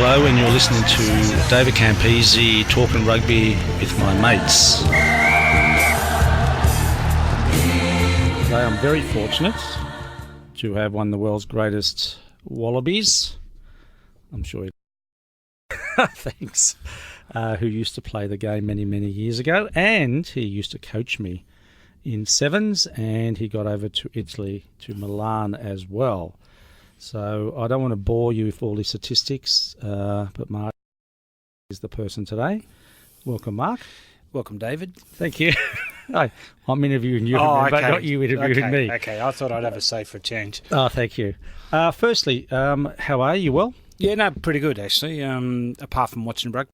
Hello, and you're listening to David Campese talking rugby with my mates. Today I'm very fortunate to have one of the world's greatest Wallabies. I'm sure thanks. Who used to play the game many, many years ago, and he used to coach me in sevens, and he got over to Italy, to Milan as well. So I don't want to bore you with all the statistics, but Mark is the person today. Welcome, Mark. Welcome, David. Thank you. I'm interviewing you, okay. but not you interviewing me. Okay, I thought I'd have a say for a change. Oh, thank you. Firstly, how are you? Well? Yeah, no, pretty good, actually. Apart from watching rugby,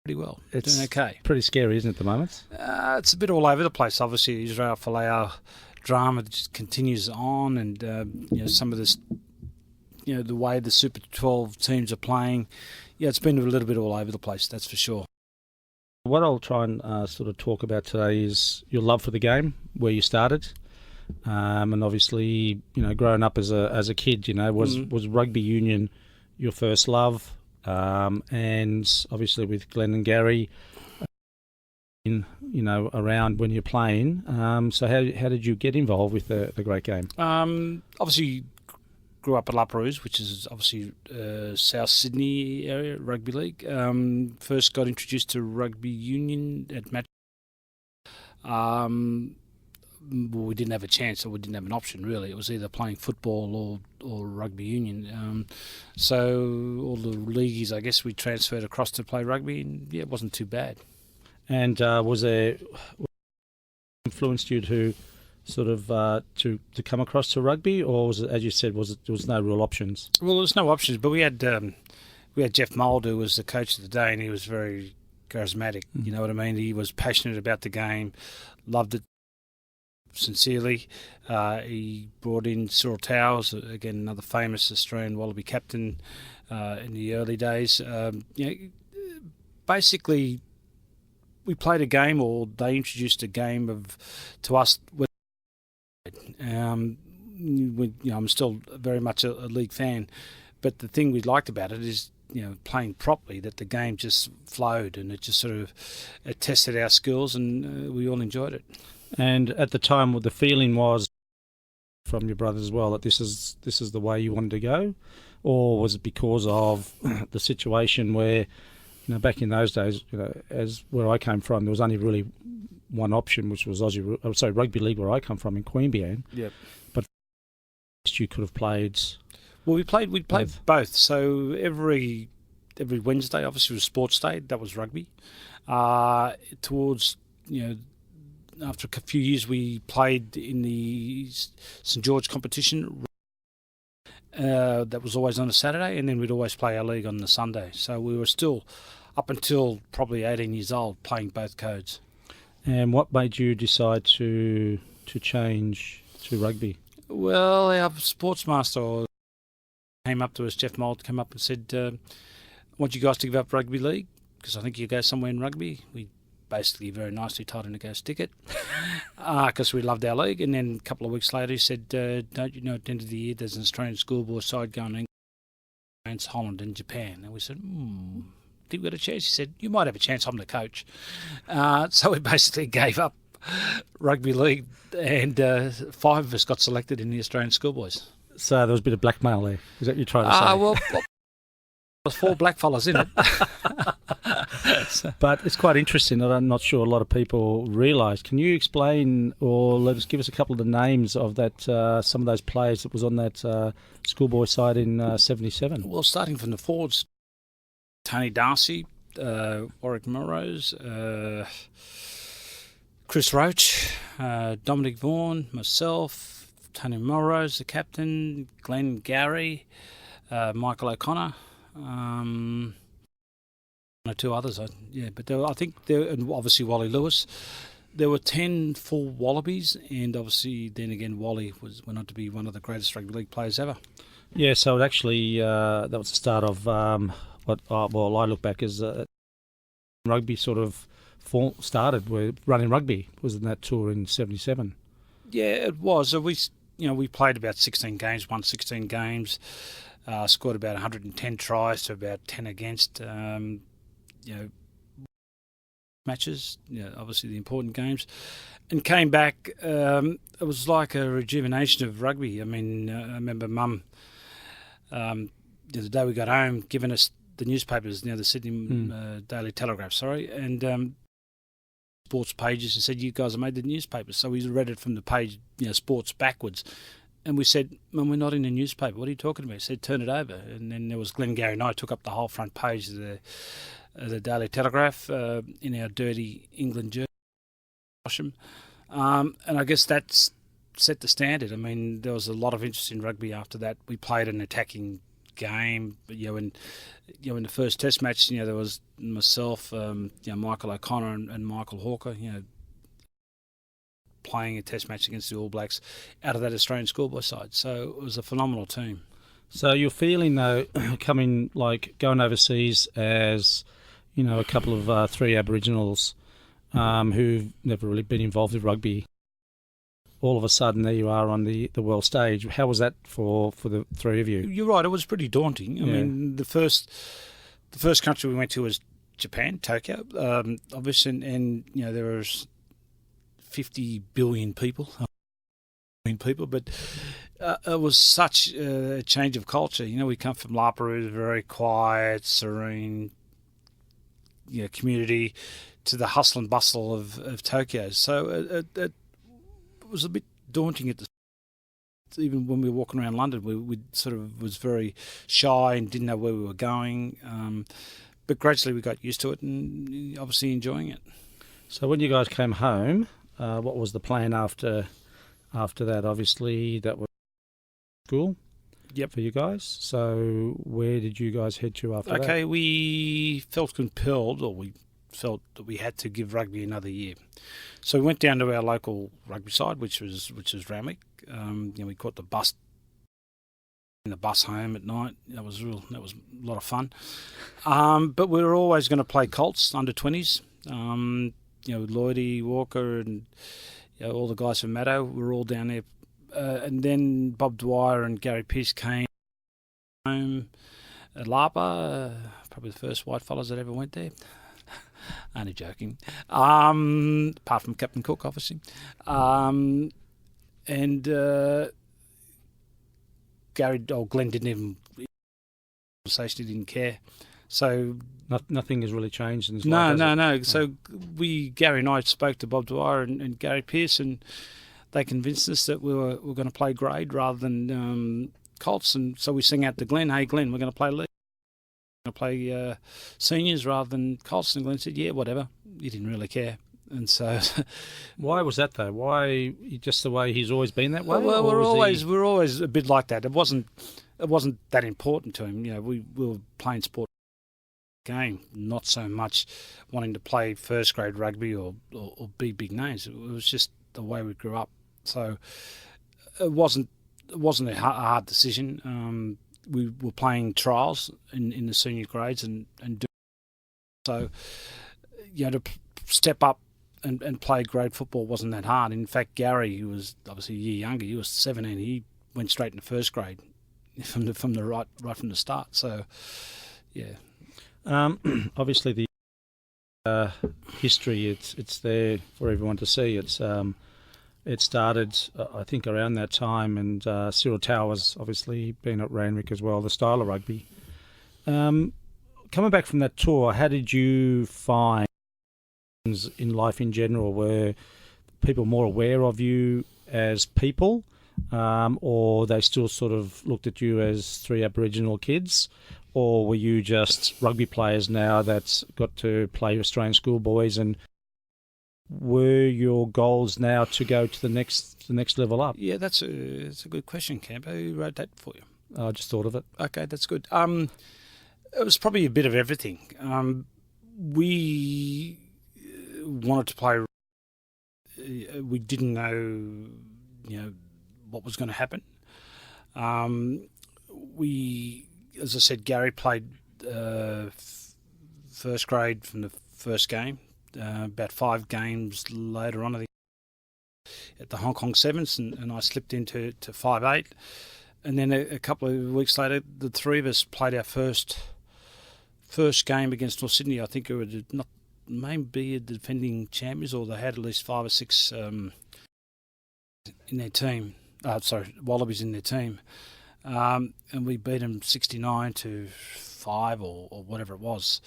pretty well. It's doing okay. Pretty scary, isn't it, at the moment? It's a bit all over the place. Obviously, Israel Folau drama just continues on, and some of this, the way the Super 12 teams are playing, it's been a little bit all over the place, that's for sure. What I'll try and sort of talk about today is your love for the game, where you started, and obviously, growing up as a kid, was rugby union your first love, and obviously with Glenn and Gary, around when you're playing. So how did you get involved with the great game? Obviously, grew up at La Perouse, which is obviously South Sydney area, rugby league. First got introduced to rugby union at match. We didn't have a chance, or we didn't have an option really. It was either playing football or rugby union. So all the leagues, I guess, we transferred across to play rugby, and it wasn't too bad. And was there influenced you to sort of to come across to rugby, or was it, as you said, there was no real options? Well, there was no options, but we had Jeff Mould, who was the coach of the day, and he was very charismatic. You know what I mean? He was passionate about the game, loved it sincerely. He brought in Cyril Towers, again another famous Australian Wallaby captain in the early days. Basically, we played a game, or they introduced a game to us. I'm still very much a league fan, but the thing we liked about it is, playing properly, that the game just flowed, and it just sort of tested our skills, and we all enjoyed it. And at the time, what the feeling was from your brothers as well, that this is the way you wanted to go, or was it because of the situation where, back in those days, as where I came from, there was only really one option, which was rugby league, where I come from in Queanbeyan. Yep. But you could have played. Well, we played both. So every Wednesday, obviously, was sports day. That was rugby. Towards after a few years, we played in the St George competition. That was always on a Saturday, and then we'd always play our league on the Sunday. So we were still, up until probably 18 years old, playing both codes. And what made you decide to change to rugby? Well, our sportsmaster came up to us, Jeff Mould came up and said, I want you guys to give up rugby league, because I think you'll go somewhere in rugby. We basically very nicely told him to go stick it, because we loved our league. And then a couple of weeks later he said, don't you know, at the end of the year there's an Australian schoolboy side going to England, Holland and Japan. And we said, think we got a chance? He said, you might have a chance, I'm the coach. So we basically gave up rugby league, and 5 of us got selected in the Australian schoolboys. So there was a bit of blackmail there. Is that what you're trying to say? Well, there was 4 black fellas in it. But it's quite interesting that I'm not sure a lot of people realise. Can you explain, or give us a couple of the names of that some of those players that was on that schoolboy side in 77? Well, starting from the forwards, Tony Darcy, Warwick Melrose, Chris Roach, Dominic Vaughan, myself, Tony Melrose, the captain, Glenn Gary, Michael O'Connor, one or 2 others. But and obviously Wally Lewis. There were 10 full Wallabies, and obviously then again Wally went on to be one of the greatest rugby league players ever. Yeah, so it actually that was the start of what I look back as rugby sort of started. With running rugby was in that tour in '77. Yeah, it was. So we played about 16 games, won 16 games. Scored about 110 tries to about 10 against. Matches, obviously the important games, and came back. It was like a rejuvenation of rugby. I mean, I remember Mum, the day we got home, giving us the newspapers, the Sydney Daily Telegraph, and sports pages, and said, "You guys have made the newspapers." So we read it from the page, sports backwards. And we said, "Mum, we're not in a newspaper. What are you talking about?" He said, "Turn it over." And then there was Glengarry and I took up the whole front page of the Daily Telegraph in our dirty England jersey. And I guess that's set the standard. I mean, there was a lot of interest in rugby after that. We played an attacking game. In the first Test match, there was myself, Michael O'Connor and Michael Hawker, playing a Test match against the All Blacks out of that Australian schoolboy side. So it was a phenomenal team. So you're feeling, though, going overseas as, a couple of three Aboriginals who've never really been involved with rugby. All of a sudden, there you are on the world stage. How was that for the three of you? You're right. It was pretty daunting. I mean, the first country we went to was Japan, Tokyo, obviously, and there was 50 billion people. But it was such a change of culture. We come from La Perouse, very quiet, serene, community, to the hustle and bustle of Tokyo. So it was a bit daunting at the even when we were walking around London. We sort of was very shy and didn't know where we were going. But gradually we got used to it and obviously enjoying it. So when you guys came home, what was the plan after that? Obviously, that was school. Yep. For you guys. So where did you guys head to after that? Okay, we felt compelled, or we felt that we had to give rugby another year. So we went down to our local rugby side, which was Randwick. We caught the bus home at night. That was a lot of fun. But we were always going to play Colts under 20s. Lloydie, Walker, and all the guys from Maddo were all down there. And then Bob Dwyer and Gary Pearce came home at Lapa, probably the first white fellas that ever went there. Only joking. Apart from Captain Cook, obviously. And Glenn didn't even conversation. He didn't care. So nothing has really changed in his life. No. So Gary and I spoke to Bob Dwyer and Gary Pearce, and they convinced us that we were going to play grade rather than Colts. And so we sang out to Glenn, "Hey Glenn, we're going to play league. We're going to play seniors rather than Colts." And Glenn said, "Yeah, whatever." He didn't really care. And so, why was that though? Why just the way he's always been that way? Well, we're always a bit like that. It wasn't that important to him. We were playing sport game, not so much wanting to play first grade rugby or be big names. It was just the way we grew up. So it wasn't a hard decision. We were playing trials in the senior grades and so to step up and play grade football wasn't that hard. In fact, Gary, who was obviously a year younger, he was 17. He went straight into first grade from the right from the start. So yeah. Obviously the history it's there for everyone to see. It started I think around that time, and Cyril Towers obviously been at Randwick as well, the style of rugby. Coming back from that tour, how did you find things in life in general? Were people more aware of you as people, or they still sort of looked at you as three Aboriginal kids? Or were you just rugby players now that's got to play Australian schoolboys, and were your goals now to go to the next level up? Yeah, that's a good question, Campo. Who wrote that for you? I just thought of it. Okay, that's good. It was probably a bit of everything. We wanted to play. We didn't know, what was going to happen. As I said, Gary played first grade from the first game. About 5 games later on, I think, at the Hong Kong Sevens, and I slipped into 5'8". And then a couple of weeks later, the three of us played our first game against North Sydney. I think it would not maybe a defending champions, or they had at least 5 or 6 in their team. Wallabies in their team, and we beat them 69-5 or whatever it was,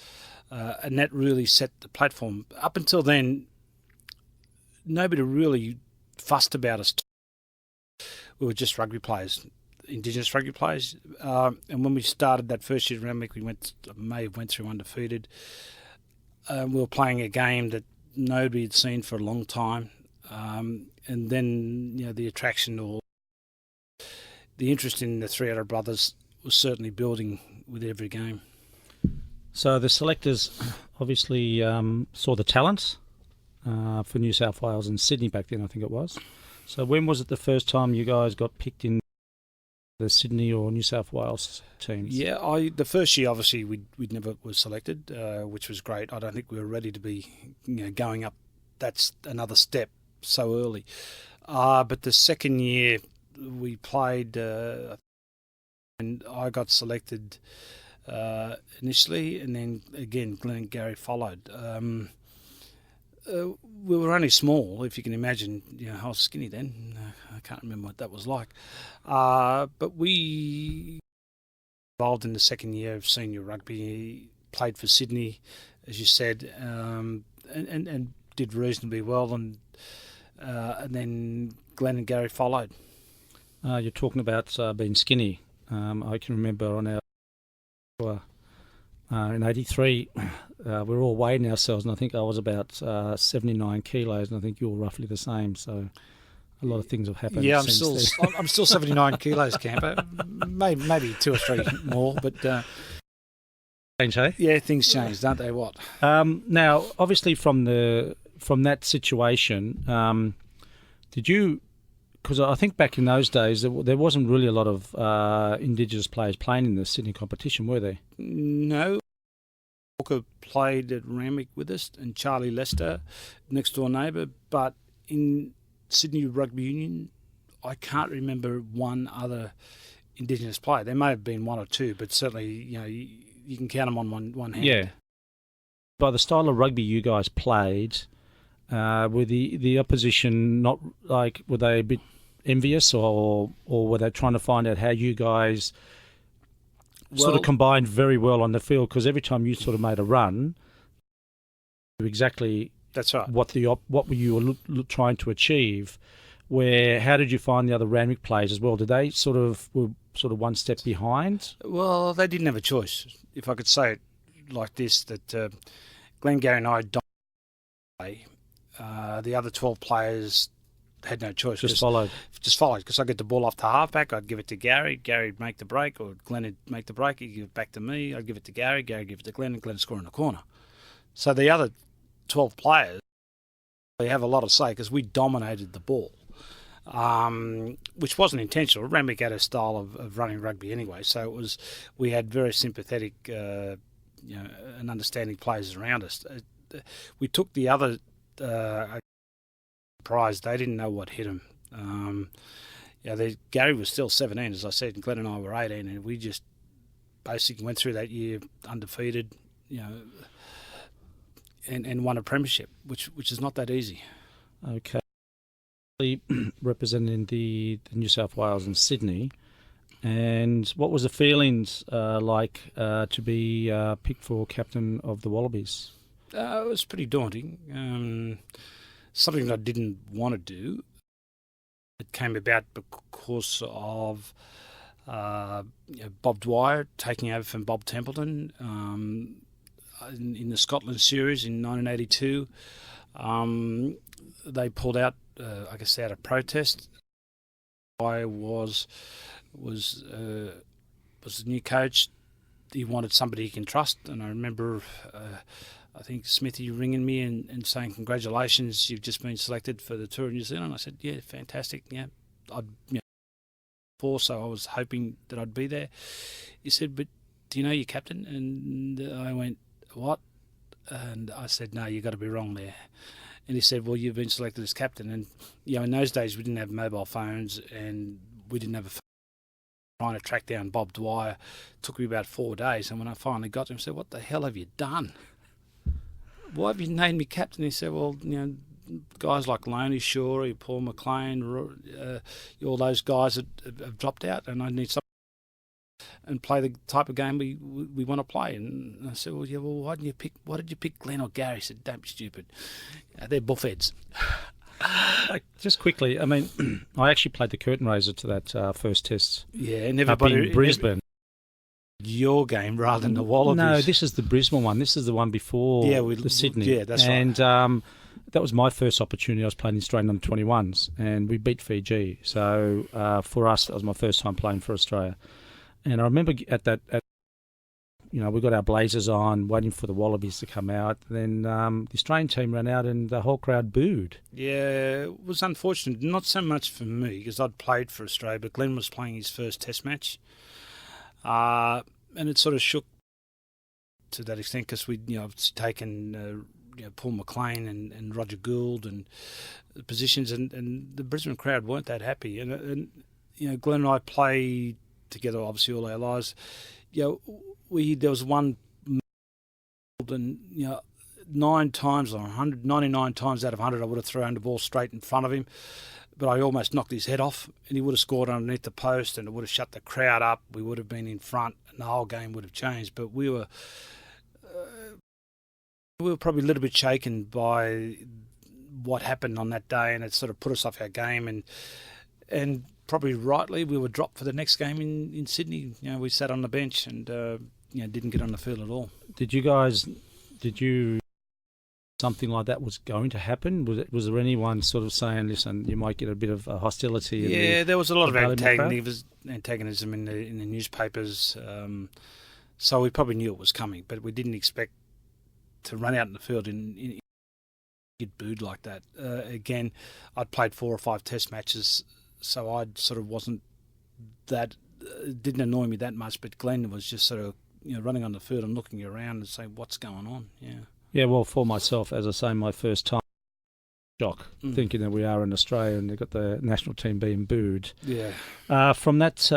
and that really set the platform. Up until then, nobody really fussed about us. We were just rugby players, Indigenous rugby players, and when we started that first year around, we went through undefeated. We were playing a game that nobody had seen for a long time, and then the attraction or the interest in the three other brothers was certainly building with every game. So the selectors obviously saw the talent for New South Wales and Sydney back then, I think it was. So when was it the first time you guys got picked in the Sydney or New South Wales teams? Yeah, the first year obviously we never was selected, which was great. I don't think we were ready to be going up. That's another step so early. But the second year we played, and I got selected initially, and then again Glenn and Gary followed. We were only small, if you can imagine. I was skinny then. I can't remember what that was like. But we involved in the second year of senior rugby, played for Sydney, as you said, and did reasonably well. And then Glenn and Gary followed. You're talking about being skinny. I can remember on our in '83, we were all weighing ourselves, and I think I was about 79 kilos, and I think you were roughly the same. So a lot of things have happened. Yeah, since I'm still 79 kilos, Camper. Maybe 2 or 3 more, but change, hey? Yeah, things change, don't they? What? Now, obviously, from that situation, did you? Because I think back in those days, there wasn't really a lot of Indigenous players playing in the Sydney competition, were there? No. Walker played at Randwick with us, and Charlie Lester, next door neighbour. But in Sydney Rugby Union, I can't remember one other Indigenous player. There may have been 1 or 2, but certainly you can count them on one hand. Yeah. By the style of rugby you guys played, were the opposition not like, were they a bit envious, or were they trying to find out how you guys sort of combined very well on the field? Because every time you sort of made a run, exactly that's right. What were you trying to achieve? How did you find the other Randwick players as well? Did they were one step behind? Well, they didn't have a choice. If I could say it like this, that Glenn, Gary, and I don't play. The other 12 players had no choice. Just followed, because I get the ball off to halfback, I'd give it to Gary, Gary'd make the break, or Glenn would make the break, he'd give it back to me, I'd give it to Gary, Gary give it to Glenn, and Glenn score in the corner. So the other 12 players, they have a lot of say because we dominated the ball, which wasn't intentional. Randwick had a style of running rugby anyway, so we had very sympathetic and understanding players around us. We took the other prize. They didn't know what hit them. Gary was still 17, as I said, and Glenn and I were 18, and we just basically went through that year undefeated, and won a premiership, which is not that easy. Okay. Representing the New South Wales and Sydney, and what was the feelings like to be picked for captain of the Wallabies? It was pretty daunting. Something that I didn't want to do. It came about because of Bob Dwyer taking over from Bob Templeton in the Scotland series in 1982. They pulled out, I guess, out of protest. Dwyer was the new coach. He wanted somebody he can trust, and I remember I think Smithy ringing me and saying, "Congratulations, you've just been selected for the Tour of New Zealand." I said, "Yeah, fantastic. Yeah, so I was hoping that I'd be there." He said, "But do you know your captain?" And I went, "What?" And I said, "No, you've got to be wrong there." And he said, "Well, you've been selected as captain." And in those days we didn't have mobile phones and we didn't have a phone. trying to track down Bob Dwyer. Took me about 4 days, and when I finally got to him, I said, "What the hell have you done? Why have you named me captain?" He said, "Well, guys like Loney Shorey, Paul McLean, all those guys that have dropped out, and I need someone and play the type of game we want to play." And I said, "Well, why did you pick Glenn or Gary?" He said, "Don't be stupid. They're buffheads." Just quickly, I mean, I actually played the curtain raiser to that first test. Yeah, and everybody up in Brisbane. Your game rather than the Wallabies. No, this is the Brisbane one. This is the one before the Sydney. Yeah, that's right. And that was my first opportunity. I was playing in Australian under-21s, and we beat Fiji. So for us, that was my first time playing for Australia. And I remember we got our blazers on, waiting for the Wallabies to come out. Then the Australian team ran out, and the whole crowd booed. Yeah, it was unfortunate. Not so much for me, because I'd played for Australia, but Glenn was playing his first Test match. And it sort of shook to that extent, because we'd taken Paul McLean and Roger Gould and the positions, and the Brisbane crowd weren't that happy. And Glenn and I played together, obviously, all our lives. There was one, and 99 times out of 100, I would have thrown the ball straight in front of him, but I almost knocked his head off, and he would have scored underneath the post, and it would have shut the crowd up. We would have been in front, and the whole game would have changed. But we were probably a little bit shaken by what happened on that day, and it sort of put us off our game, and probably rightly we were dropped for the next game in Sydney. We sat on the bench and didn't get on the field at all. Did you something like that was going to happen? Was there anyone sort of saying, "Listen, you might get a bit of hostility"? Yeah, there was a lot of antagonism in the newspapers. So we probably knew it was coming, but we didn't expect to run out in the field and get booed like that. Again, I'd played 4 or 5 Test matches, so I sort of wasn't that. It didn't annoy me that much, but Glenn was just sort of running on the field and looking around and saying, "What's going on?" Yeah. Yeah, well, for myself, as I say, my first time, shock, thinking that we are in Australia and they've got the national team being booed. Yeah. From that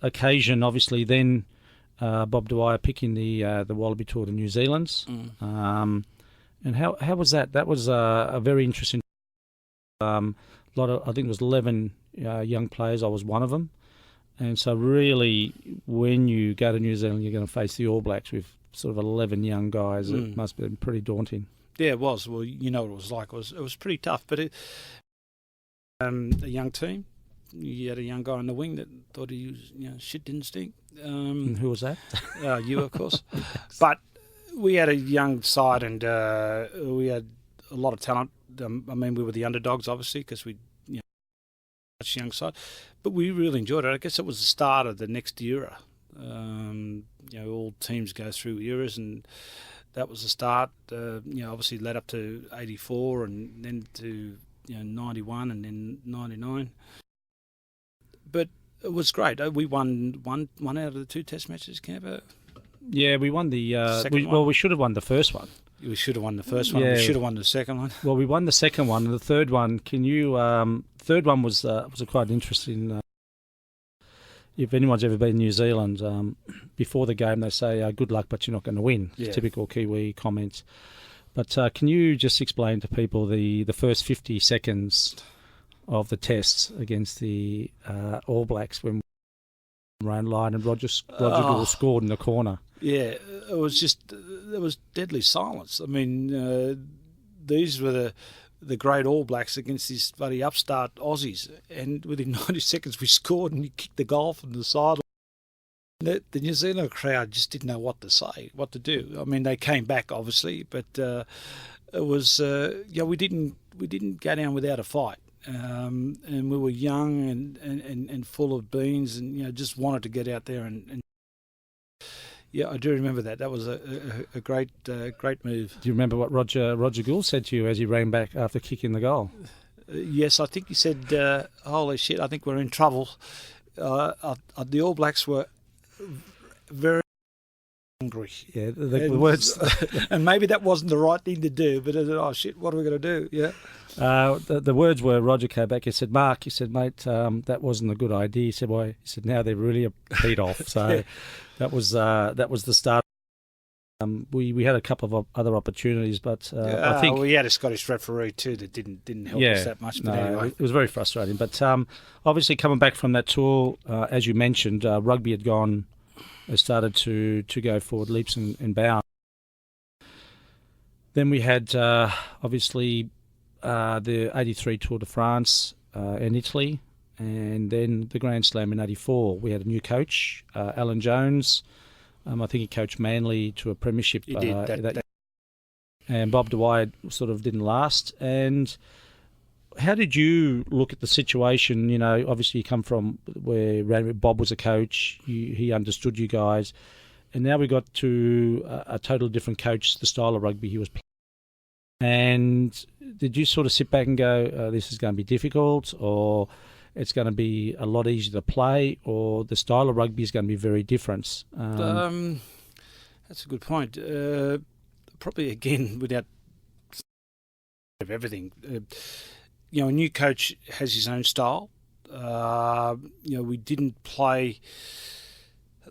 occasion, obviously, then Bob Dwyer picking the Wallaby tour to New Zealand. And how was that? That was a very interesting. I think it was 11 young players. I was one of them. And so really, when you go to New Zealand, you're going to face the All Blacks with sort of 11 young guys. It must have been pretty daunting. Yeah, it was. Well, you know what it was like. It was pretty tough. But a young team, you had a young guy on the wing that thought he was, shit didn't stink. And who was that? You, of course. But we had a young side, and we had a lot of talent. We were the underdogs, obviously, because we such a young side. But we really enjoyed it. I guess it was the start of the next era. All teams go through eras, and that was the start. Obviously led up to 84, and then to 91, and then 99. But it was great. We won one out of the 2 Test matches, Camper. Yeah, we won the. We should have won the first one. We should have won the first one. Yeah. We should have won the second one. Well, we won the second one, and the third one. Can you? Third one was quite interesting. If anyone's ever been in New Zealand, before the game they say, "Good luck, but you're not going to win." Yeah. Typical Kiwi comments. But can you just explain to people the first 50 seconds of the tests against the All Blacks when we ran line and Roger Gould scored in the corner? Yeah, it was deadly silence. These were the great All Blacks against these bloody upstart Aussies, and within 90 seconds we scored, and you kicked the goal from the side. The New Zealand crowd just didn't know what to say, what to do. They came back obviously, but it was we didn't go down without a fight, and we were young and full of beans, and just wanted to get out there and. Yeah, I do remember that. That was a great move. Do you remember what Roger Gould said to you as he ran back after kicking the goal? Yes, I think he said, "Holy shit, I think we're in trouble." The All Blacks were very angry. Yeah, the words. And maybe that wasn't the right thing to do, but I said, "Oh shit, what are we going to do?" Yeah. The words were, Roger came back, he said, Mark, he said, mate, that wasn't a good idea. He said, why? He said, now they're really beat off. So that was the start. We had a couple of other opportunities, but I think we had a Scottish referee too that didn't help us that much. But anyway, it was very frustrating. But obviously, coming back from that tour, as you mentioned, rugby had started to go forward leaps and bounds. Then we had obviously the '83 Tour de France in Italy, and then the Grand Slam in '84. We had a new coach, Alan Jones. I think he coached Manly to a premiership. He did. And Bob Dwyer sort of didn't last. And how did you look at the situation? You know, obviously you come from where Bob was a coach. He understood you guys. And now we got to a totally different coach, the style of rugby he was playing. And did you sort of sit back and go, this is going to be difficult, or it's going to be a lot easier to play, or the style of rugby is going to be very different? That's a good point. Probably, again, without of everything. A new coach has his own style. We didn't play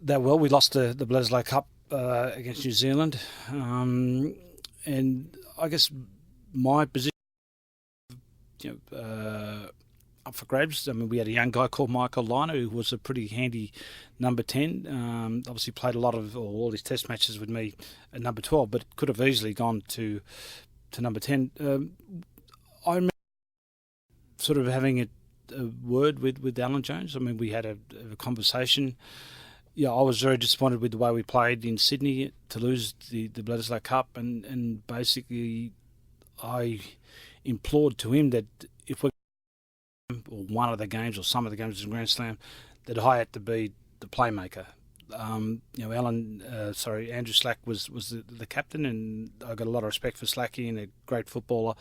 that well. We lost the Bledisloe Cup against New Zealand. And I guess my position, up for grabs. I mean, we had a young guy called Michael Liner who was a pretty handy number 10. Obviously played a lot of all his test matches with me at number 12, but could have easily gone to number 10. I remember sort of having a word with Alan Jones. I mean, we had a conversation. Yeah, I was very disappointed with the way we played in Sydney to lose the Bledisloe Cup, and basically I implored to him that if we or one of the games or some of the games in Grand Slam, that I had to be the playmaker. Andrew Slack was the captain, and I got a lot of respect for Slacky and a great footballer.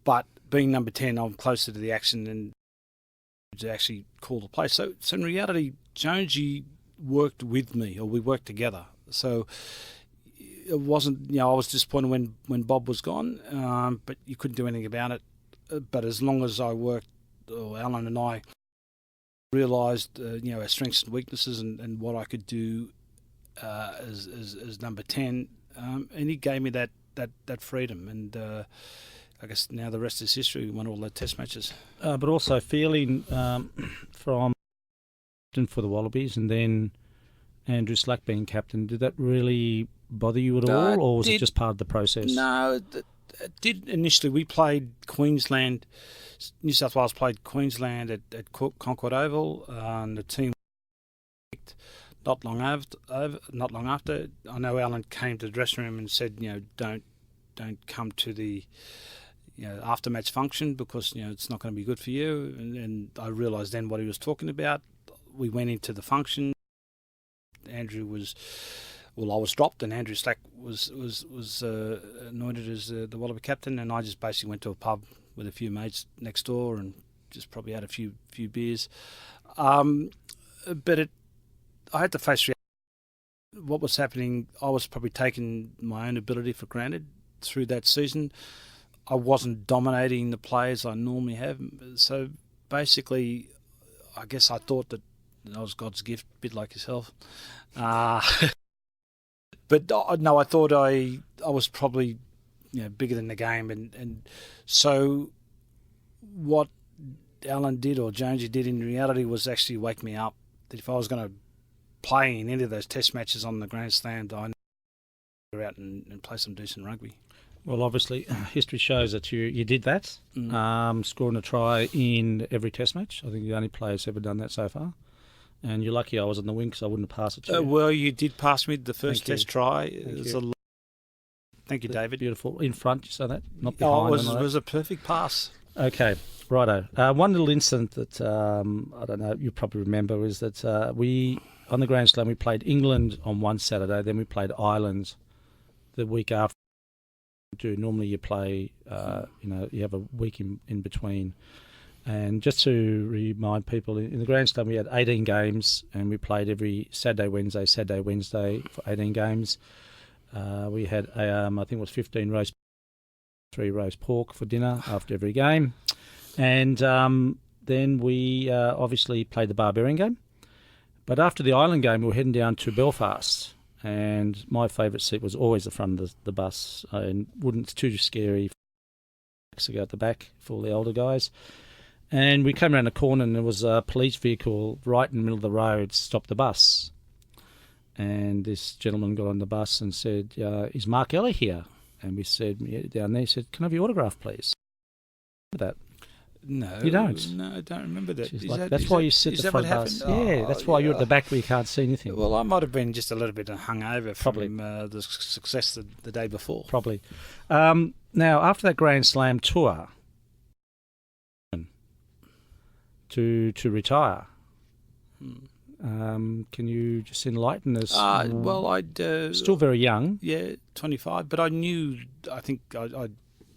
But being number 10, I'm closer to the action and to actually call the play. So in reality, Jonesy worked with me, or we worked together. So it wasn't, I was disappointed when Bob was gone, but you couldn't do anything about it. But as long as I worked, or Alan and I realised, our strengths and weaknesses and what I could do as number 10, and he gave me that freedom. And I guess now the rest is history. We won all the test matches. But also feeling from captain for the Wallabies and then Andrew Slack being captain, did that really bother you at all, or was it just part of the process? No, it did initially. We played Queensland. New South Wales played Queensland at Concord Oval, and the team not long after. I know Alan came to the dressing room and said, don't come to the after match function because it's not going to be good for you. And I realised then what he was talking about. We went into the function. Andrew was. Well, I was dropped, and Andrew Slack was anointed as the Wallaby captain, and I just basically went to a pub with a few mates next door and just probably had a few beers. But I had to face reality. What was happening. I was probably taking my own ability for granted through that season. I wasn't dominating the players I normally have, so basically, I guess I thought that I was God's gift, a bit like yourself. But no, I thought I was probably bigger than the game, and so what Alan did or Jonesy did in reality was actually wake me up that if I was going to play in any of those test matches on the Grand Slam, I need to go out and play some decent rugby. Well, obviously, history shows that you did that, scoring a try in every test match. I think the only player who's ever done that so far. And you're lucky I was on the wing because I wouldn't have passed it to you. Well, you did pass me the first test try. Thank you, David. Beautiful. In front, you saw that? Not behind. It was a perfect pass. Okay, righto. One little incident that, I don't know, you probably remember is that on the Grand Slam, we played England on one Saturday, then we played Ireland the week after. Normally you play, you have a week in between. And just to remind people, in the Grand Slam we had 18 games, and we played every Saturday, Wednesday for 18 games. We had, I think it was 15 roast 3 roast pork for dinner after every game. And then we obviously played the Barbarian game. But after the Island game, we were heading down to Belfast. And my favourite seat was always the front of the bus. And it's too scary to go at the back for all the older guys. And we came around the corner and there was a police vehicle right in the middle of the road, stopped the bus. And this gentleman got on the bus and said, is Mark Ella here? And we said, yeah, down there. He said, can I have your autograph, please? That. No. You don't? No, I don't remember that. That's why you sit at the front bus. Yeah, that's why you're at the back where you can't see anything. Well, I might have been just a little bit hungover from the success the day before. Probably. Now, after that Grand Slam tour, to retire, can you just enlighten us? Well, I'd... still very young. Yeah, 25. But I knew, I think I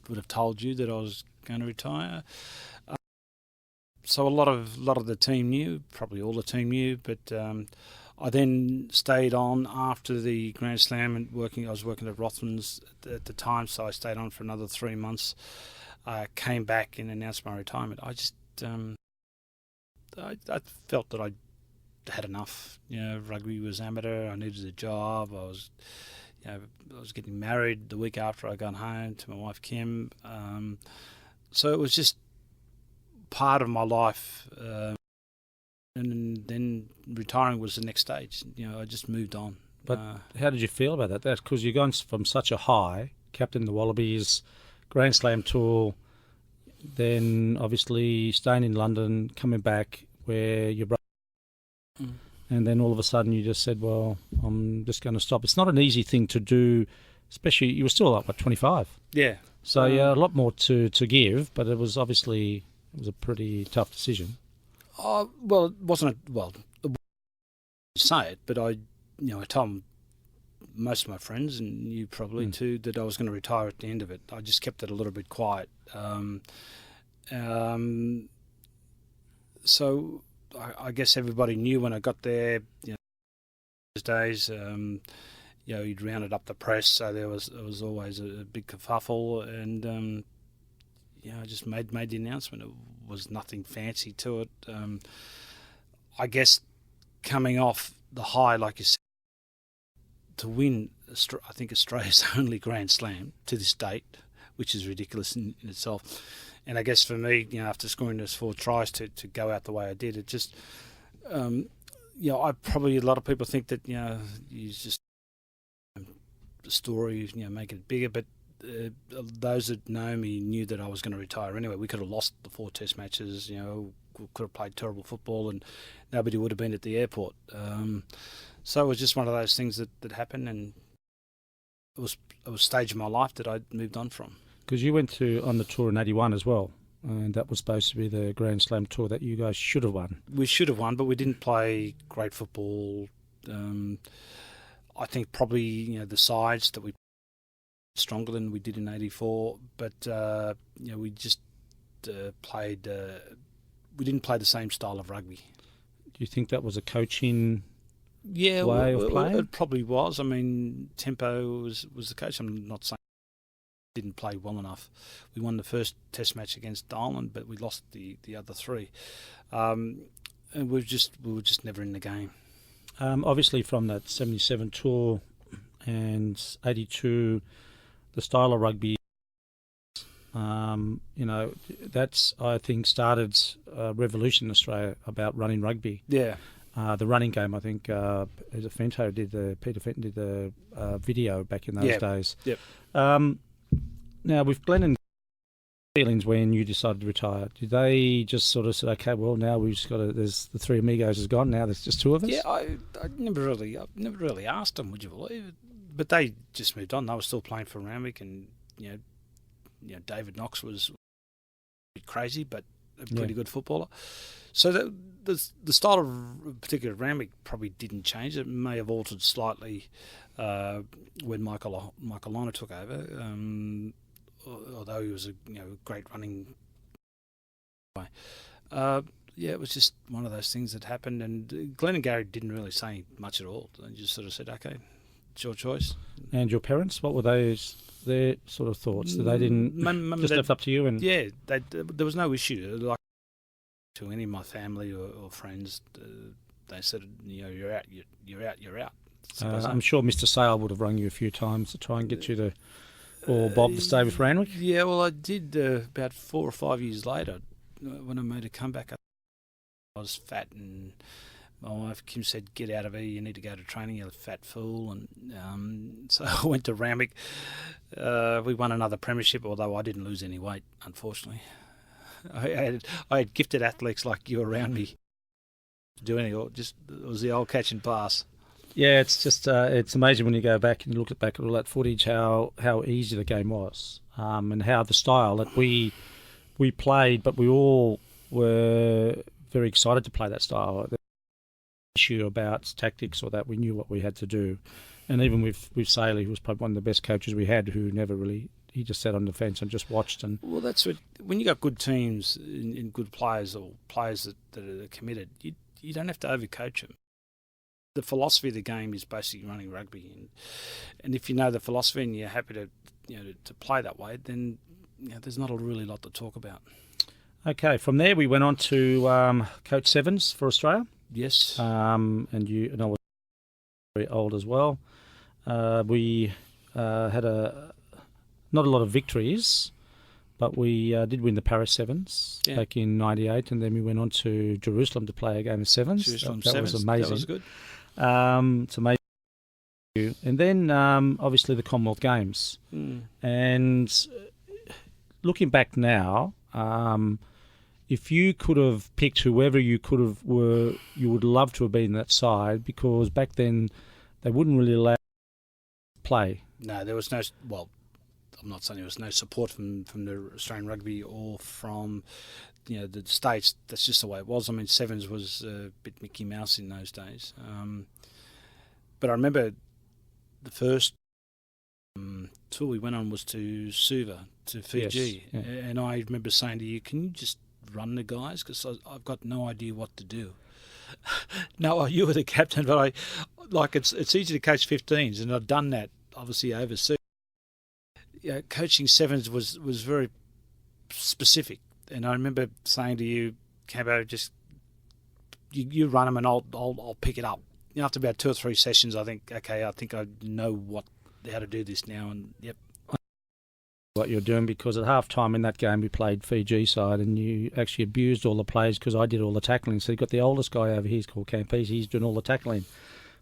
would have told you that I was going to retire. So a lot of the team knew, probably all the team knew, but I then stayed on after the Grand Slam and I was working at Rothmans at the time, so I stayed on for another 3 months. Came back and announced my retirement. I just I felt that I had enough. Rugby was amateur. I needed a job. I was getting married the week after I got home to my wife Kim. So it was just part of my life, and then retiring was the next stage. I just moved on. But how did you feel about that? That's because you're going from such a high, captain the Wallabies, Grand Slam tour, then obviously staying in London, coming back where your brother, and then all of a sudden you just said, well, I'm just going to stop. It's not an easy thing to do, especially you were still like 25. Yeah. So a lot more to give, but it was obviously a pretty tough decision. Well, it wasn't. Say it, but I told most of my friends and you probably too that I was going to retire at the end of it. I just kept it a little bit quiet. So I guess everybody knew when I got there. Those days, you'd rounded up the press, so there was always a big kerfuffle, and I just made the announcement. It was nothing fancy to it. I guess coming off the high, like you said, to win, I think Australia's only Grand Slam to this date, which is ridiculous in itself. And I guess for me, after scoring those 4 tries to go out the way I did, it just, I probably, a lot of people think that, you just, the story, make it bigger, but those that know me knew that I was going to retire anyway. We could have lost the 4 test matches, could have played terrible football and nobody would have been at the airport. So it was just one of those things that happened, and it was a stage of my life that I moved on from. Because you went on the tour in 81 as well, and that was supposed to be the Grand Slam tour that you guys should have won. We should have won, but we didn't play great football. I think probably the sides that we stronger than we did in 84, but we just played. We didn't play the same style of rugby. Do you think that was a coaching? Yeah, way of playing? It probably was. I mean, tempo was the coach. I'm not saying we didn't play well enough. We won the first test match against Ireland, but we lost the other 3. And we were just never in the game. Obviously from that 77 tour and 82, the style of rugby, that's, I think, started a revolution in Australia about running rugby. Yeah. The running game, I think, Peter Fenton did the video back in those days. Yep. Now, with Glenn and feelings when you decided to retire, did they just sort of say, okay, well, now we've just got to, there's the 3 amigos is gone, now there's just 2 of us? Yeah, I never really asked them, would you believe it? But they just moved on. They were still playing for Randwick, and, David Knox was a bit crazy, but a pretty good footballer. So the style of particular Randwick probably didn't change. It may have altered slightly when Michael Lynagh took over, although he was a great running guy. It was just one of those things that happened, and Glenn and Gary didn't really say much at all. They just sort of said, okay, it's your choice. And your parents, what were they their sort of thoughts? That they didn't just left up to you? And yeah, there was no issue. Like to any of my family or friends, they said, you're out, you're out. I'm sure Mr. Sale would have rung you a few times to try and get you to, or Bob to stay with Randwick. Yeah, well, I did about 4 or 5 years later when I made a comeback. I was fat, and my wife Kim said, "Get out of here! You need to go to training, you fat fool." And so I went to Randwick. We won another premiership, although I didn't lose any weight, unfortunately. I had gifted athletes like you around me to do anything. It was the old catch and pass. Yeah, it's just it's amazing when you go back and you look back at all that footage, how easy the game was, and how the style that we played, but we all were very excited to play that style. The issue about tactics or that we knew what we had to do, and even with Saley, who was probably one of the best coaches we had, who never really, he just sat on the fence and just watched. And well, that's what, when you got good teams and good players, or players that are committed, you don't have to overcoach them. The philosophy of the game is basically running rugby, and if you know the philosophy and you're happy to play that way, then there's not a really lot to talk about. Okay, from there we went on to coach sevens for Australia. Yes. And I was very old as well. We had not a lot of victories, but we did win the Paris Sevens back in '98, and then we went on to Jerusalem to play a game of sevens. That was amazing. That was good. It's amazing. And then obviously the Commonwealth Games. And looking back now, if you could have picked whoever you would love to have been that side, because back then they wouldn't really allow you to play. No, there was no. Well, I'm not saying there was no support from the Australian Rugby or from the States. That's just the way it was. I mean, sevens was a bit Mickey Mouse in those days. But I remember the first tour we went on was to Suva, to Fiji. Yes, yeah. And I remember saying to you, can you just run the guys? Because I've got no idea what to do. No, you were the captain, but it's easy to coach 15s, and I'd done that, obviously, overseas. Coaching sevens was very specific. And I remember saying to you, Campo, just you run them and I'll pick it up. After about 2 or 3 sessions, I think I know how to do this now, and yep. What you're doing, because at half time in that game we played Fiji side, and you actually abused all the players because I did all the tackling. So you've got the oldest guy over here, he's called Campese, he's doing all the tackling,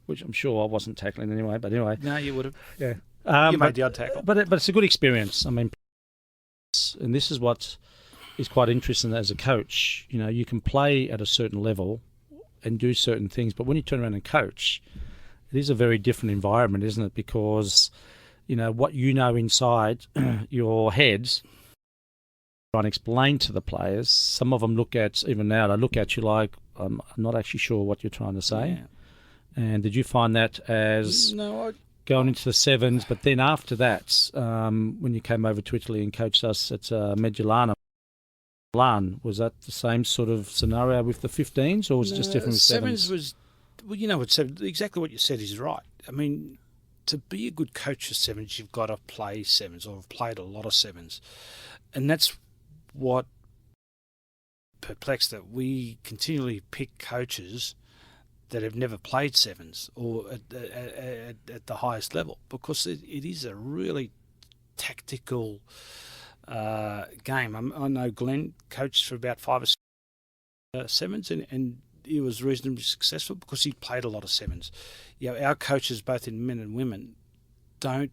which I'm sure I wasn't tackling anyway, but anyway. No, you would have. Yeah. You made the odd tackle. But it's a good experience. I mean, and this is what is quite interesting as a coach. You can play at a certain level and do certain things, but when you turn around and coach, it is a very different environment, isn't it? Because what inside your heads, try and explain to the players. Some of them look at you like, I'm not actually sure what you're trying to say. Yeah. And did you find that as going into the sevens? But then after that, when you came over to Italy and coached us at Medjugorje, was that the same sort of scenario with the 15s, or was it just different with sevens? Sevens was, exactly what you said is right. I mean, to be a good coach of sevens, you've got to play sevens, or have played a lot of sevens. And that's what perplexed, that we continually pick coaches that have never played sevens or at the highest level, because it is a really tactical game. I know Glenn coached for about 5 or 6 sevens, and he was reasonably successful because he played a lot of sevens. Our coaches, both in men and women, don't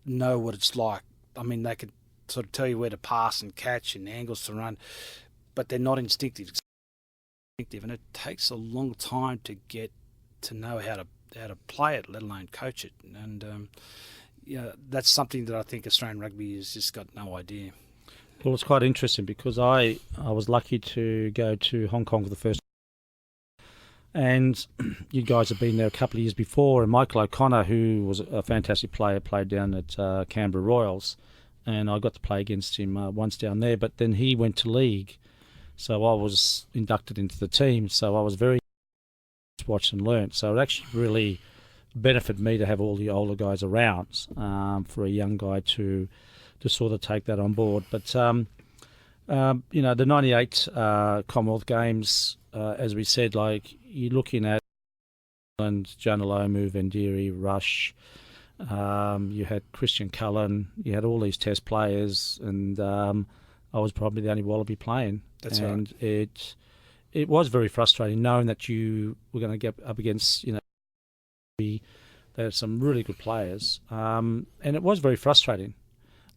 know what it's like. I mean, they could sort of tell you where to pass and catch and angles to run, but they're not instinctive. And it takes a long time to get to know how to play it, let alone coach it. And that's something that I think Australian rugby has just got no idea. Well, it's quite interesting because I was lucky to go to Hong Kong for the first time. And you guys have been there a couple of years before, and Michael O'Connor, who was a fantastic player, played down at Canberra Royals, and I got to play against him once down there, but then he went to league, so I was inducted into the team, so I was very watched and learnt. So it actually really benefited me to have all the older guys around for a young guy to sort of take that on board. But the '98 Commonwealth Games, as we said, like you're looking at Janalomu, Vendiri, Rush. You had Christian Cullen. You had all these Test players, and I was probably the only Wallaby playing. That's and right. It was very frustrating knowing that you were going to get up against, they had some really good players, and it was very frustrating.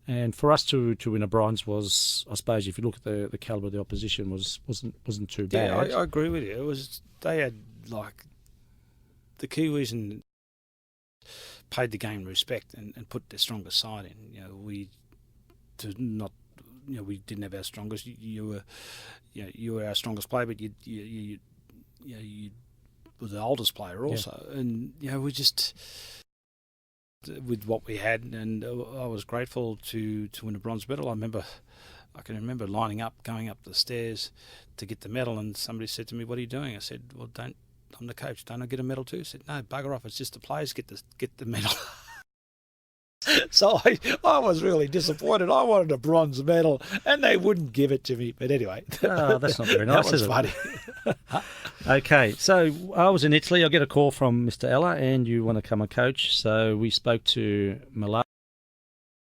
And for us to win a bronze was, I suppose, if you look at the calibre of the opposition, wasn't too bad. Yeah, I agree with you. They had like the Kiwis and paid the game respect and put their strongest side in. We didn't have our strongest. You were our strongest player, but you were the oldest player also, and we just with what we had, and I was grateful to win a bronze medal. I can remember lining up, going up the stairs to get the medal, and somebody said to me, "What are you doing?" I said, "Well, I'm the coach. Don't I get a medal too?" I said, "No, bugger off. It's just the players get the medal." So I was really disappointed. I wanted a bronze medal, and they wouldn't give it to me. But anyway, that's not very nice, that was is funny. Okay, so I was in Italy. I get a call from Mr. Ella, and you want to come and coach. So we spoke to Milan,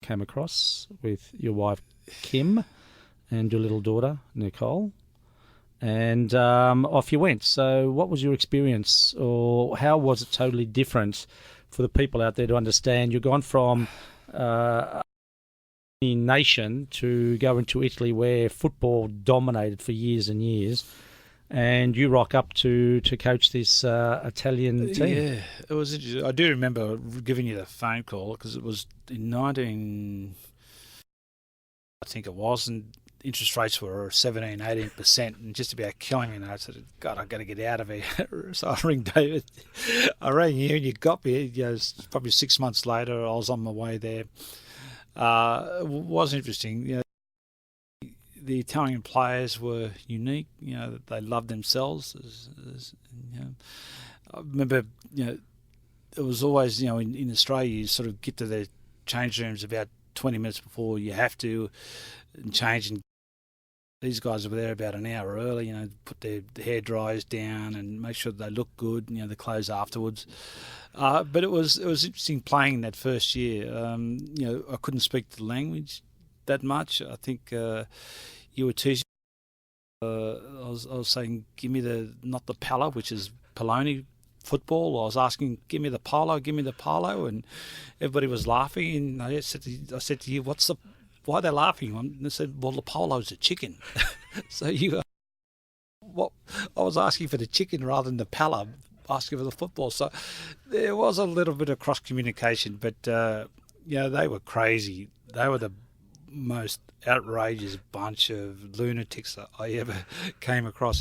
came across with your wife Kim and your little daughter Nicole, and off you went. So what was your experience, or how was it totally different for the people out there to understand? You've gone from a nation to go into Italy where football dominated for years and years, and you rock up to coach this Italian team. Yeah, it was interesting. I do remember giving you the phone call because it was in 19, I think it was, and interest rates were 17, 18%, and just about killing me. And I said, "God, I've got to get out of here." So I rang David. I rang you, and you got me. Probably 6 months later, I was on my way there. It was interesting. The Italian players were unique. They loved themselves. I remember, it was always, in Australia, you sort of get to the change rooms about 20 minutes before you have to and change. And these guys were there about an hour early, put their hair dryers down and make sure they look good, the clothes afterwards. But it was interesting playing that first year. I couldn't speak the language that much. I think you were teaching. I was saying, give me not the pala, which is Poloni football. I was asking, give me the polo, and everybody was laughing. And I said to you, why are they laughing? And they said, well, the polo's a chicken. So I was asking for the chicken rather than the pala, asking for the football. So there was a little bit of cross communication, but they were crazy. They were the most outrageous bunch of lunatics that I ever came across.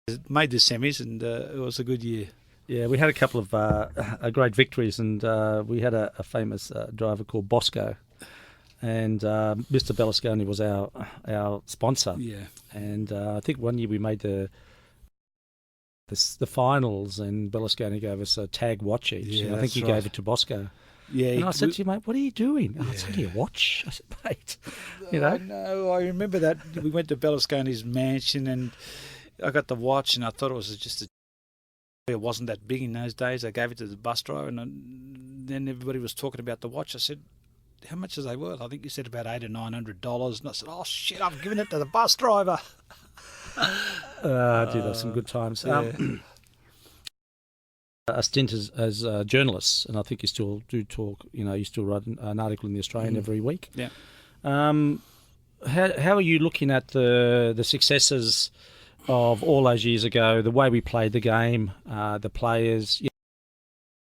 It made the semis, and it was a good year. Yeah, we had a couple of great victories, and we had a famous driver called Bosco, and Mr. Bellasconi was our sponsor. Yeah, and I think one year we made the finals, and Bellasconi gave us a tag watch each. Yeah, and I think he gave it to Bosco. Yeah, and I said to you, mate, what are you doing? Yeah. Oh, it's only a watch. I said, mate, No, I remember that. We went to Bellasconi's mansion, and I got the watch, and I thought it was just it wasn't that big in those days. I gave it to the bus driver, and then everybody was talking about the watch. I said, how much are they worth? I think you said about $800 or $900. And I said, oh, shit, I've given it to the bus driver. Dude, that's some good times. Yeah. A stint as journalists, and I think you still do talk. You still write an article in the Australian every week. Yeah. How are you looking at the successes of all those years ago? The way we played the game, the players,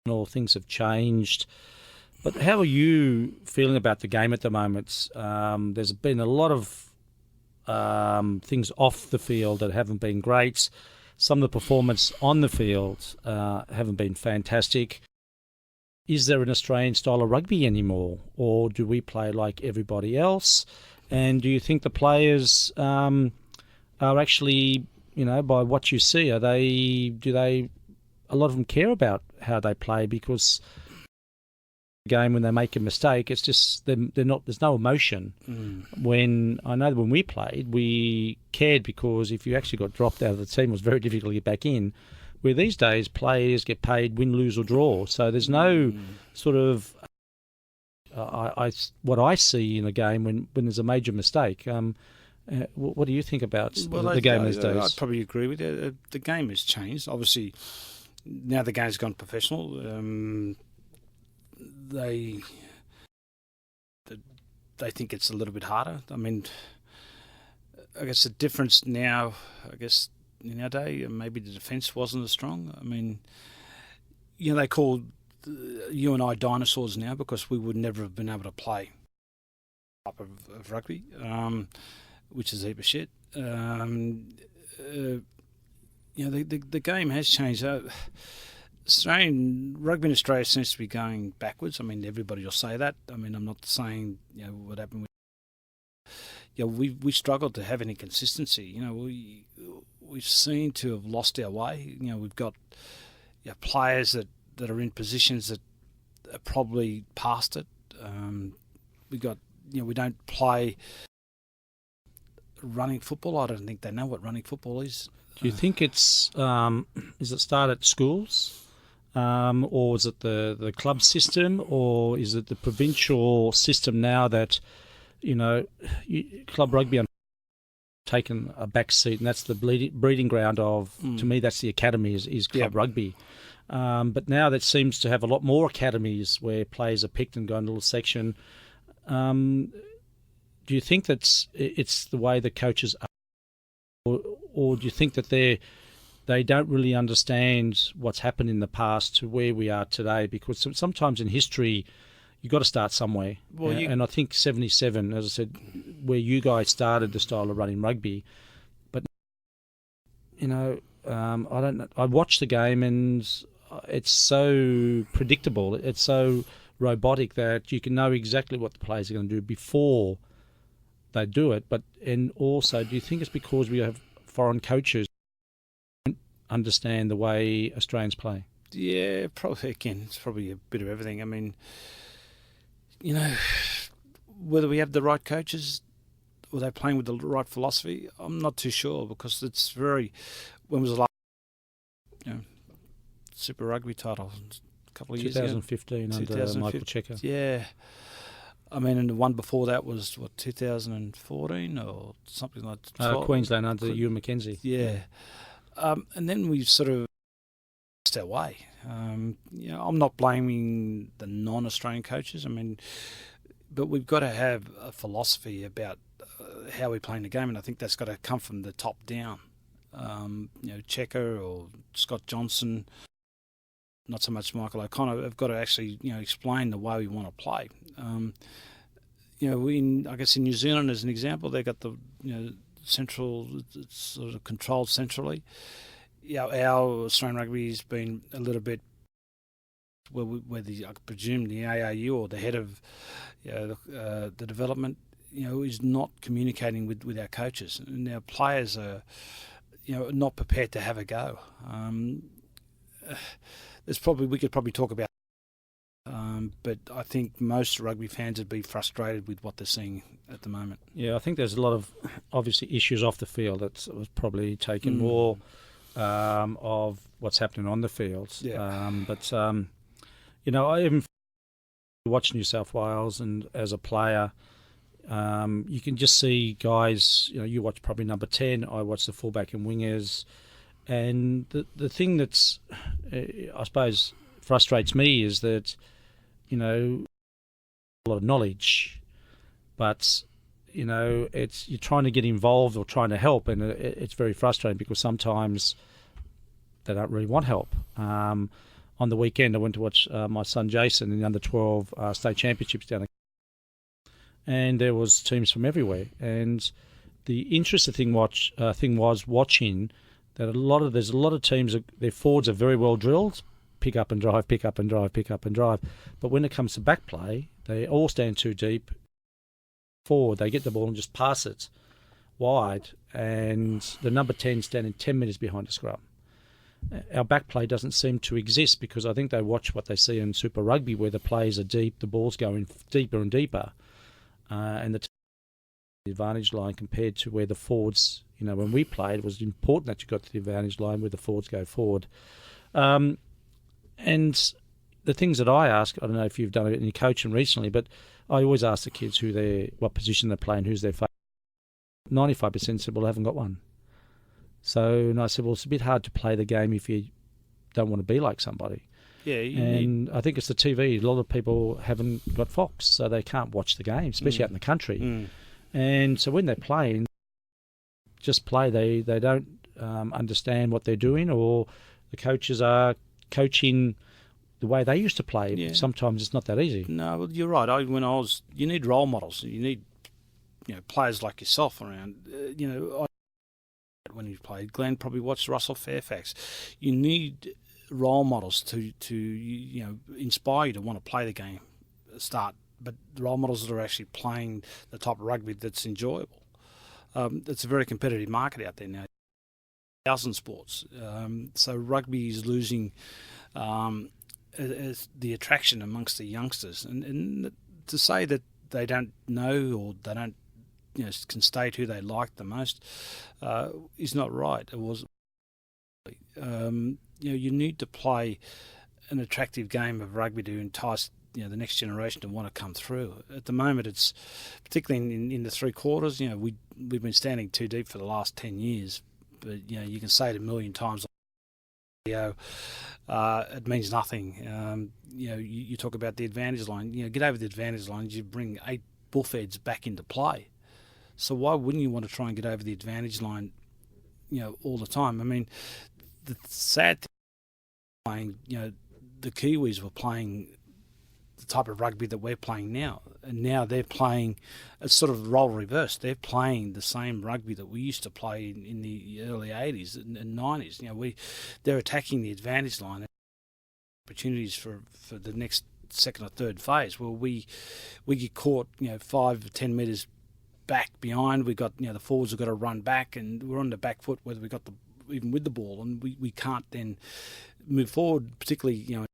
all things have changed. But how are you feeling about the game at the moment? There's been a lot of things off the field that haven't been great. Some of the performance on the field haven't been fantastic. Is there an Australian style of rugby anymore, or do we play like everybody else? And do you think the players are actually, by what you see, do they a lot of them care about how they play, because game when they make a mistake, it's just they're not. There's no emotion. When I know that when we played, we cared, because if you actually got dropped out of the team, it was very difficult to get back in. Where these days players get paid win, lose or draw, so there's no sort of what I see in a game when there's a major mistake. What do you think about the game these days? I'd probably agree with you. The game has changed. Obviously, now the game's gone professional. They think it's a little bit harder. I mean, I guess the difference now, in our day, maybe the defence wasn't as strong. I mean, they call you and I dinosaurs now, because we would never have been able to play type of rugby, which is a heap of shit. The game has changed. Australian rugby in Australia seems to be going backwards. I mean, everybody will say that. I mean, I'm not saying what happened with. We struggled to have any consistency. We seem to have lost our way. We've got players that are in positions that are probably past it. We don't play running football. I don't think they know what running football is. Do you think it's is it start at schools, or is it the club system, or is it the provincial system now that club rugby taken a back seat, and that's the breeding ground of, to me, that's the academy is club rugby. But now that seems to have a lot more academies where players are picked and go in a little section. Do you think it's the way the coaches are, or do you think that they don't really understand what's happened in the past to where we are today? Because sometimes in history, you've got to start somewhere. And I think 77, as I said, where you guys started the style of running rugby. But, I don't know. I watched the game and it's so predictable. It's so robotic that you can know exactly what the players are going to do before they do it. And also, do you think it's because we have foreign coaches who don't understand the way Australians play? Yeah, probably. Again, it's probably a bit of everything. I mean, whether we have the right coaches or they're playing with the right philosophy, I'm not too sure, because it's very. When was the last Super Rugby title? A couple of years ago. 2015 under Michael Checker. Yeah. I mean, and the one before that was, 2014 or something like that? Queensland under Ewan McKenzie. Yeah. And then we sort of lost our way. I'm not blaming the non-Australian coaches. I mean, but we've got to have a philosophy about how we're playing the game, and I think that's got to come from the top down. Checker or Scott Johnson, not so much Michael O'Connor, have got to actually, explain the way we want to play. I guess in New Zealand, as an example, they got the, central, it's sort of controlled centrally. Our Australian rugby has been a little bit, I presume the ARU or the head of the development, is not communicating with our coaches, and our players are, not prepared to have a go. We could probably talk about, but I think most rugby fans would be frustrated with what they're seeing at the moment. Yeah, I think there's a lot of obviously issues off the field that was probably taken more of what's happening on the fields. Yeah. I even watch New South Wales, and as a player, you can just see guys. You watch probably number 10. I watch the fullback and wingers, and the thing that's I suppose frustrates me is that a lot of knowledge, but it's you're trying to get involved or trying to help, and it's very frustrating because sometimes they don't really want help. On the weekend, I went to watch my son Jason in the under-12 state championships down there, and there was teams from everywhere. And the interesting thing was watching that there's a lot of teams. Their forwards are very well drilled, pick up and drive, pick up and drive, pick up and drive. But when it comes to back play, they all stand too deep forward. They get the ball and just pass it wide, and the number 10 standing 10 metres behind the scrum. our back play doesn't seem to exist, because I think they watch what they see in Super Rugby, where the plays are deep, the ball's going deeper and deeper, and the advantage line compared to where the forwards, when we played, it was important that you got to the advantage line where the forwards go forward. And the things that I ask, I don't know if you've done it in your coaching recently, but I always ask the kids what position they're playing, who's their favourite. 95% said, well, I haven't got one. And I said, well, it's a bit hard to play the game if you don't want to be like somebody. Yeah, I think it's the TV. A lot of people haven't got Fox, so they can't watch the game, especially out in the country. And so when they're playing, just play. They don't understand what they're doing, or the coaches are coaching the way they used to play. Yeah. Sometimes it's not that easy. No, well, you're right. You need role models. You need players like yourself around. When you played, Glenn probably watched Russell Fairfax. You need role models to inspire you to want to play the game, but role models that are actually playing the type of rugby that's enjoyable. It's a very competitive market out there now. 1,000 sports, so rugby is losing the attraction amongst the youngsters, and to say that they don't know or they don't can state who they like the most is not right. It was you need to play an attractive game of rugby to entice the next generation to want to come through. At the moment, it's particularly in the three quarters. We've been standing too deep for the last 10 years, but you can say it a million times. It means nothing. You talk about the advantage line. Get over the advantage line. You bring 8 bullfeds back into play. So why wouldn't you want to try and get over the advantage line, all the time? I mean, the sad thing, the Kiwis were playing the type of rugby that we're playing now, and now they're playing a sort of role reversed. They're playing the same rugby that we used to play in the early 80s and 90s. They're attacking the advantage line, opportunities for the next second or third phase. Well, we get caught 5 or 10 metres back behind. We got the forwards have got to run back, and we're on the back foot whether we got even with the ball, and we can't then move forward, particularly in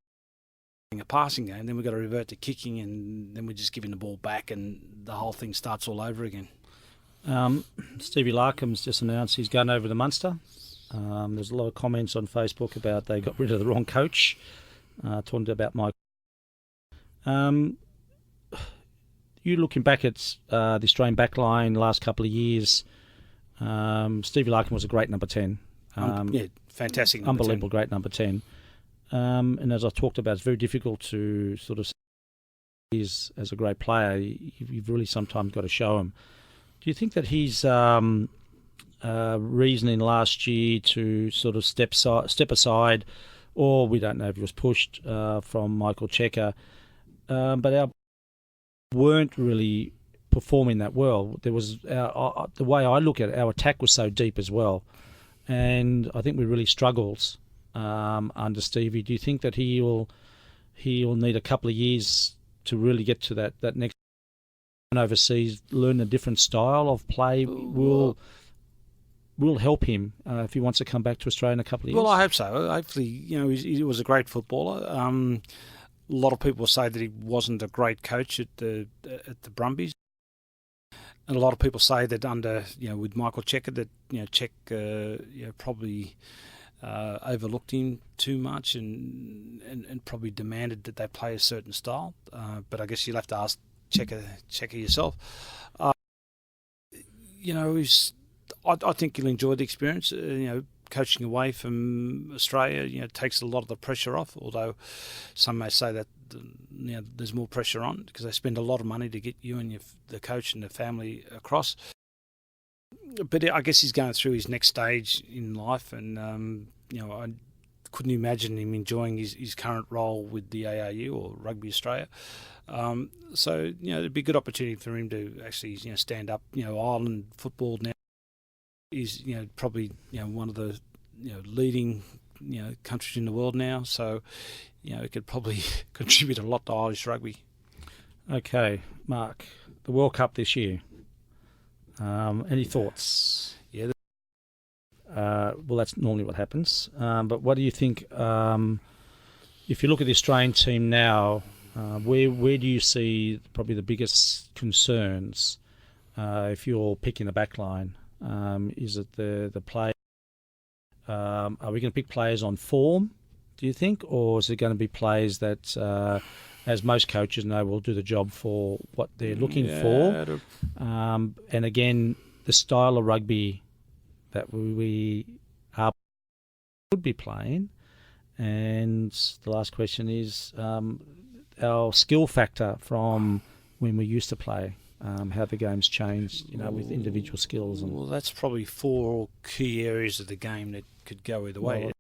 a passing game. Then we've got to revert to kicking, and then we're just giving the ball back, and the whole thing starts all over again. Stevie Larkham's just announced he's going over to Munster. There's a lot of comments on Facebook about they got rid of the wrong coach, talking about Mike. You looking back at the Australian backline the last couple of years, Stevie Larkham was a great number 10. Fantastic number unbelievable 10. Great number 10. And as I talked about, it's very difficult to sort of see as a great player. You've really sometimes got to show him. Do you think that his reasoning last year to sort of step aside, or we don't know if he was pushed from Michael Cheika, but our weren't really performing that well? There was the way I look at it, our attack was so deep as well, and I think we really struggled under Stevie. Do you think that he'll need a couple of years to really get to that next overseas, learn a different style of play? Will help him if he wants to come back to Australia in a couple of years? Well, I hope so. Hopefully, he was a great footballer. A lot of people say that he wasn't a great coach at the Brumbies, and a lot of people say that under with Michael Cheika that Check probably overlooked him too much and probably demanded that they play a certain style. But I guess you'll have to ask Cheika yourself. I think you'll enjoy the experience. Coaching away from Australia, takes a lot of the pressure off. Although some may say that there's more pressure on because they spend a lot of money to get you and the coach and the family across. But I guess he's going through his next stage in life, and I couldn't imagine him enjoying his current role with the ARU or Rugby Australia. So it'd be a good opportunity for him to actually stand up. Ireland football now is probably one of the leading countries in the world now, so it could probably contribute a lot to Irish rugby. Okay, Mark, the World Cup this year. Any thoughts? Yeah, well, that's normally what happens. But what do you think? If you look at the Australian team now, where do you see probably the biggest concerns if you're picking the back line? Is it the play? Are we going to pick players on form, do you think? Or is it going to be players that, as most coaches know, will do the job for what they're looking for? And again, the style of rugby that we would be playing. And the last question is our skill factor from when we used to play, how the game's changed, with individual skills. Well, that's probably 4 key areas of the game that could go either way. Well,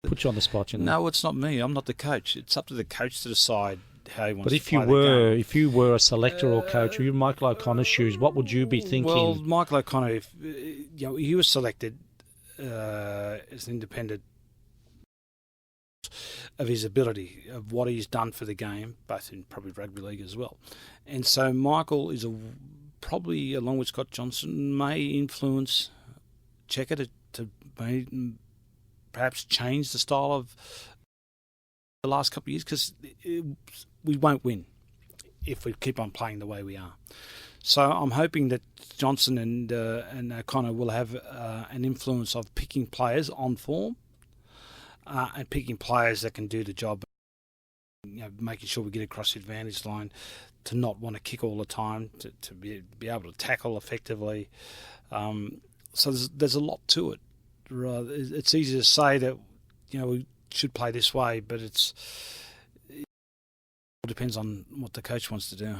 put you on the spot, No, it's not me. I'm not the coach. It's up to the coach to decide how he wants to play the game. If you were a selector or coach, or you Michael O'Connor's shoes, what would you be thinking? Well, Michael O'Connor, if he was selected as an independent of his ability, of what he's done for the game, both in probably rugby league as well. And so Michael is probably, along with Scott Johnson, may influence Checker to perhaps change the style of the last couple of years, because we won't win if we keep on playing the way we are. So I'm hoping that Johnson and O'Connor will have an influence of picking players on form, and picking players that can do the job, making sure we get across the advantage line, to not want to kick all the time, to be able to tackle effectively. So there's a lot to it. It's easy to say that we should play this way, but it depends on what the coach wants to do.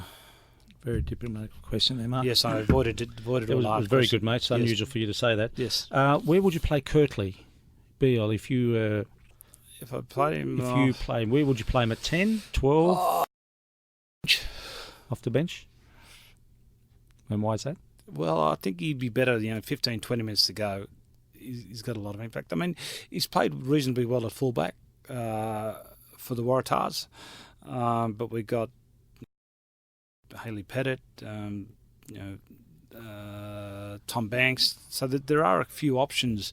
Very diplomatic question there, Mark. Yes, I avoided it. all It was very good, mate. It's unusual for you to say that. Yes. Where would you play Kirtley, Beale, if you... if I play him... you play him, where would you play him, at 10, 12? Off the bench? And why is that? Well, I think he'd be better, 15, 20 minutes to go. He's got a lot of impact. I mean, he's played reasonably well at fullback for the Waratahs, but we got Haley Pettit, Tom Banks. So that there are a few options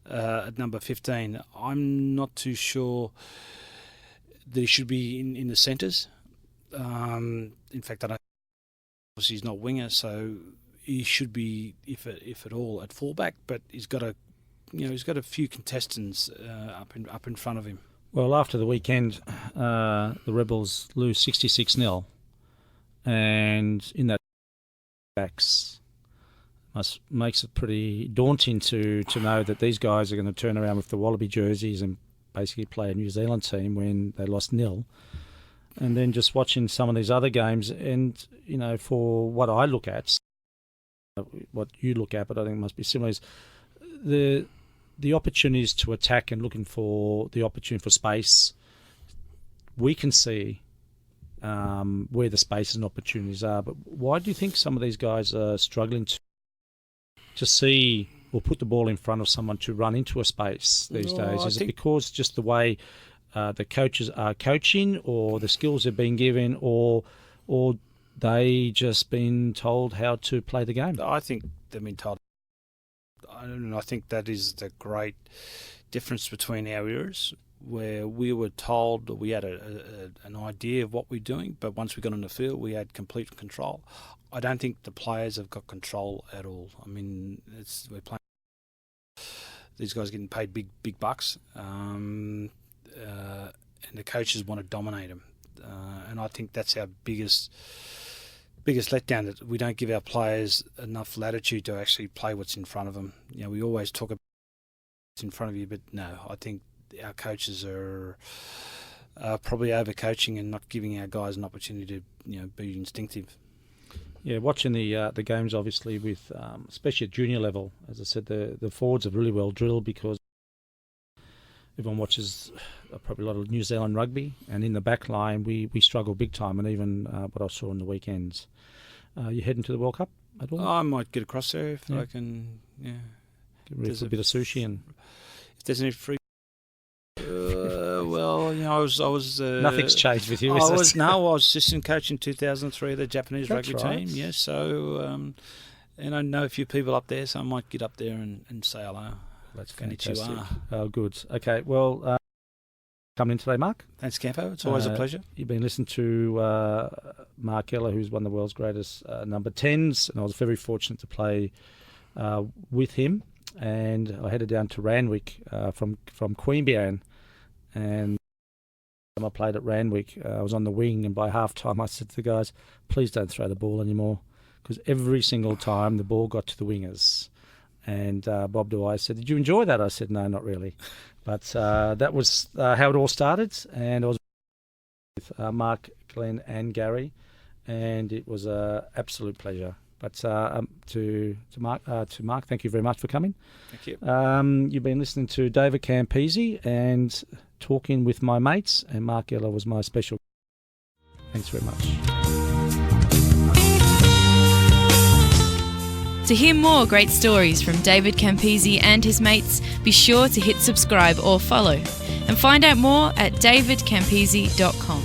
at number 15. I'm not too sure that he should be in the centres. In fact, I don't. Obviously, he's not winger, so he should be, if at all, at fullback. But he's got a few contestants up in front of him. Well, after the weekend, the Rebels lose 66-0, and in that backs makes it pretty daunting to know that these guys are going to turn around with the Wallaby jerseys and basically play a New Zealand team when they lost 0. And then just watching some of these other games, and for what I look at, what you look at, but I think it must be similar, is the opportunities to attack and looking for the opportunity for space. We can see where the spaces and opportunities are, but why do you think some of these guys are struggling to see or put the ball in front of someone to run into a space these days? Is it because just the way the coaches are coaching, or the skills they're being given, or they just been told how to play the game? I think they've been told. I think that is the great difference between our eras, where we were told, we had an idea of what we're doing, but once we got on the field, we had complete control. I don't think the players have got control at all. I mean, we're playing. These guys are getting paid big bucks, and the coaches want to dominate them. And I think that's our biggest letdown, that we don't give our players enough latitude to actually play what's in front of them. We always talk about what's in front of you, but no, I think our coaches are probably overcoaching and not giving our guys an opportunity to be instinctive. Yeah, watching the games, obviously, with especially at junior level, as I said, the forwards are really well drilled, because everyone watches probably a lot of New Zealand rugby, and in the back line we struggle big time, and even what I saw on the weekends. You heading to the World Cup at all? I might get across there if I can. Yeah, get ready for a bit of sushi, and if there's any free. Well, I was. Nothing's changed with you. I was assistant coach in 2003 of the Japanese rugby team. Yeah, so and I know a few people up there, so I might get up there and say hello. That's Konnichiwa. fantastic. Oh, good. Okay, well, coming in today, Mark. Thanks, Campo. It's always a pleasure. You've been listening to Mark Ella, who's one of the world's greatest number 10s, and I was very fortunate to play with him. And I headed down to Randwick from Queanbeyan, and I played at Randwick. I was on the wing, and by half time I said to the guys, please don't throw the ball anymore, because every single time the ball got to the wingers. And Bob Dwyer said, did you enjoy that? I said, no, not really. But that was how it all started, and I was with Mark, Glenn and Gary, and it was an absolute pleasure. But to Mark, thank you very much for coming. Thank you. You've been listening to David Campese and talking with my mates, and Mark Ella was my special. Thanks very much. To hear more great stories from David Campese and his mates, be sure to hit subscribe or follow, and find out more at davidcampese.com.